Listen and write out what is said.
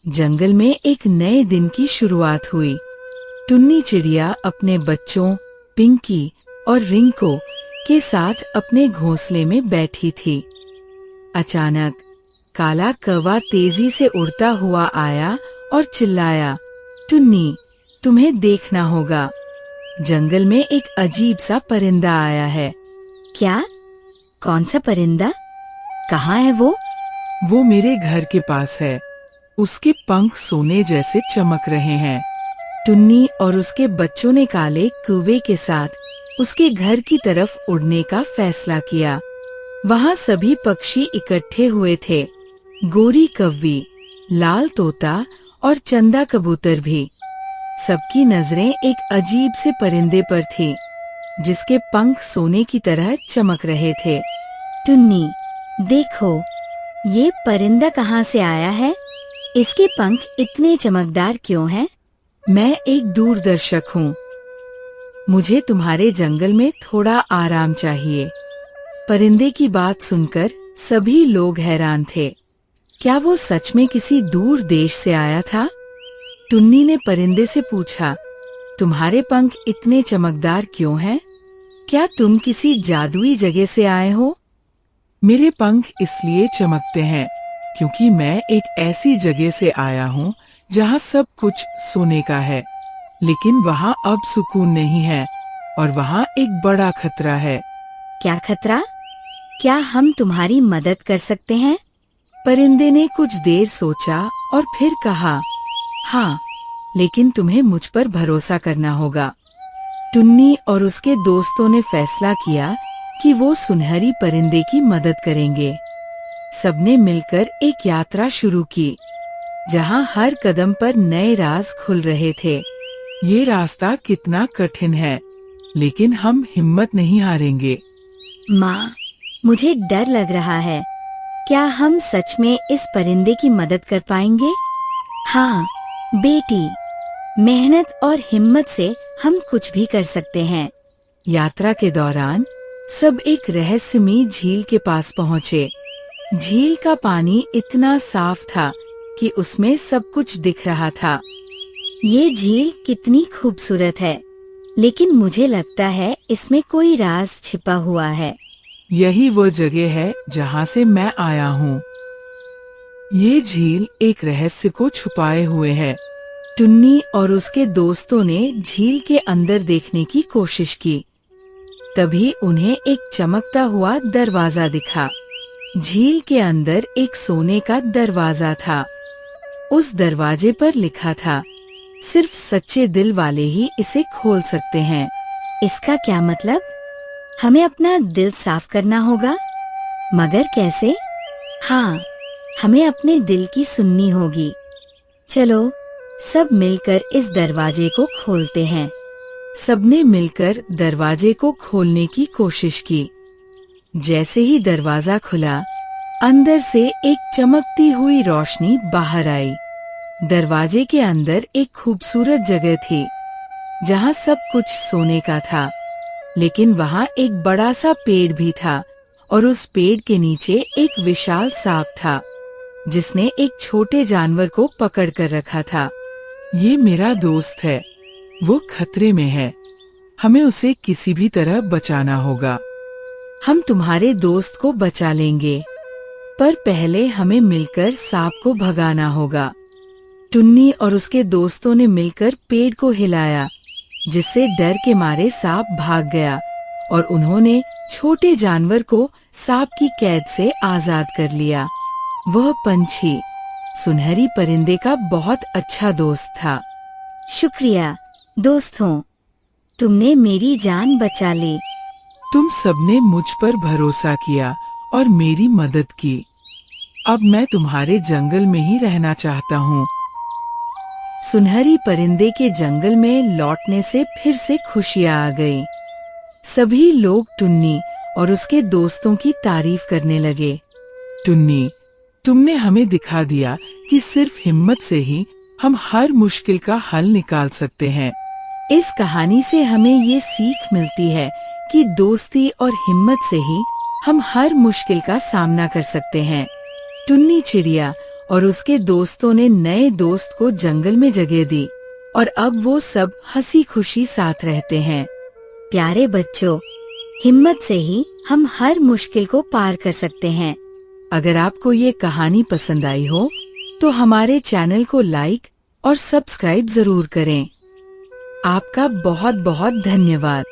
जंगल में एक नए दिन की शुरुआत हुई। टुन्नी चिड़िया अपने बच्चों पिंकी और रिंको के साथ अपने घोंसले में बैठी थी। अचानक काला कौवा तेजी से उड़ता हुआ आया और चिल्लाया, टुन्नी, तुम्हें देखना होगा। जंगल में एक अजीब सा परिंदा आया है। क्या? कौन सा परिंदा? कहाँ है वो? वो मेरे घर के पास है। उसके पंख सोने जैसे चमक रहे हैं। टुन्नी और उसके बच्चों ने काले कौवे के साथ उसके घर की तरफ उड़ने का फैसला किया। वहाँ सभी पक्षी इकट्ठे हुए थे, गोरी कौवी, लाल तोता और चंदा कबूतर भी। सबकी नजरें एक अजीब से परिंदे पर थी, जिसके पंख सोने की तरह चमक रहे थे। टुन्नी, देखो, ये परिंदा कहाँ से आया है? इसके पंख इतने चमकदार क्यों हैं? मैं एक दूरदर्शक हूँ। मुझे तुम्हारे जंगल में थोड़ा आराम चाहिए। परिंदे की बात सुनकर सभी लोग हैरान थे। क्या वो सच में किसी दूर देश से आया था? टुन्नी ने परिंदे से पूछा, तुम्हारे पंख इतने चमकदार क्यों हैं? क्या तुम किसी जादुई जगह से आए हो? मेरे पंख इसलिए चमकते हैं क्योंकि मैं एक ऐसी जगह से आया हूँ जहाँ सब कुछ सोने का है, लेकिन वहाँ अब सुकून नहीं है और वहाँ एक बड़ा खतरा है। क्या खतरा? क्या हम तुम्हारी मदद कर सकते हैं? परिंदे ने कुछ देर सोचा और फिर कहा, हाँ, लेकिन तुम्हें मुझ पर भरोसा करना होगा। टुन्नी और उसके दोस्तों ने फैसला किया कि वो सुनहरी परिंदे की मदद करेंगे। सबने मिलकर एक यात्रा शुरू की, जहाँ हर कदम पर नए राज खुल रहे थे। ये रास्ता कितना कठिन है, लेकिन हम हिम्मत नहीं हारेंगे। माँ, मुझे डर लग रहा है। क्या हम सच में इस परिंदे की मदद कर पाएंगे? हाँ, बेटी, मेहनत और हिम्मत से हम कुछ भी कर सकते हैं। यात्रा के दौरान सब एक रहस्यमयी झील के पास पहुँचे। झील का पानी इतना साफ था कि उसमें सब कुछ दिख रहा था। ये झील कितनी खूबसूरत है, लेकिन मुझे लगता है इसमें कोई राज छिपा हुआ है। यही वो जगह है जहाँ से मैं आया हूँ। ये झील एक रहस्य को छुपाए हुए है। टुन्नी और उसके दोस्तों ने झील के अंदर देखने की कोशिश की। तभी उन्हें एक चमकता हुआ दरवाजा दिखा। झील के अंदर एक सोने का दरवाजा था। उस दरवाजे पर लिखा था, सिर्फ सच्चे दिल वाले ही इसे खोल सकते हैं। इसका क्या मतलब? हमें अपना दिल साफ करना होगा? मगर कैसे? हाँ, हमें अपने दिल की सुननी होगी। चलो, सब मिलकर इस दरवाजे को खोलते हैं। सबने मिलकर दरवाजे को खोलने की कोशिश की। जैसे ही दरवाजा खुला, अंदर से एक चमकती हुई रोशनी बाहर आई। दरवाजे के अंदर एक खूबसूरत जगह थी, जहाँ सब कुछ सोने का था, लेकिन वहाँ एक बड़ा सा पेड़ भी था और उस पेड़ के नीचे एक विशाल सांप था, जिसने एक छोटे जानवर को पकड़ कर रखा था। ये मेरा दोस्त है, वो खतरे में है। हमें उसे किसी भी तरह बचाना होगा। हम तुम्हारे दोस्त को बचा लेंगे, पर पहले हमें मिलकर सांप को भगाना होगा। टुन्नी और उसके दोस्तों ने मिलकर पेड़ को हिलाया, जिससे डर के मारे सांप भाग गया और उन्होंने छोटे जानवर को सांप की कैद से आजाद कर लिया। वह पंछी सुनहरी परिंदे का बहुत अच्छा दोस्त था। शुक्रिया दोस्तों, तुमने मेरी जान बचा ली। तुम सबने मुझ पर भरोसा किया और मेरी मदद की। अब मैं तुम्हारे जंगल में ही रहना चाहता हूँ। सुनहरी परिंदे के जंगल में लौटने से फिर से खुशियाँ आ गई। सभी लोग टुन्नी और उसके दोस्तों की तारीफ करने लगे। टुन्नी, तुमने हमें दिखा दिया कि सिर्फ हिम्मत से ही हम हर मुश्किल का हल निकाल सकते हैं। इस कहानी से हमें ये सीख मिलती है कि दोस्ती और हिम्मत से ही हम हर मुश्किल का सामना कर सकते हैं। टुन्नी चिड़िया और उसके दोस्तों ने नए दोस्त को जंगल में जगह दी और अब वो सब हंसी खुशी साथ रहते हैं। प्यारे बच्चों, हिम्मत से ही हम हर मुश्किल को पार कर सकते हैं। अगर आपको ये कहानी पसंद आई हो तो हमारे चैनल को लाइक और सब्सक्राइब जरूर करें। आपका बहुत बहुत धन्यवाद।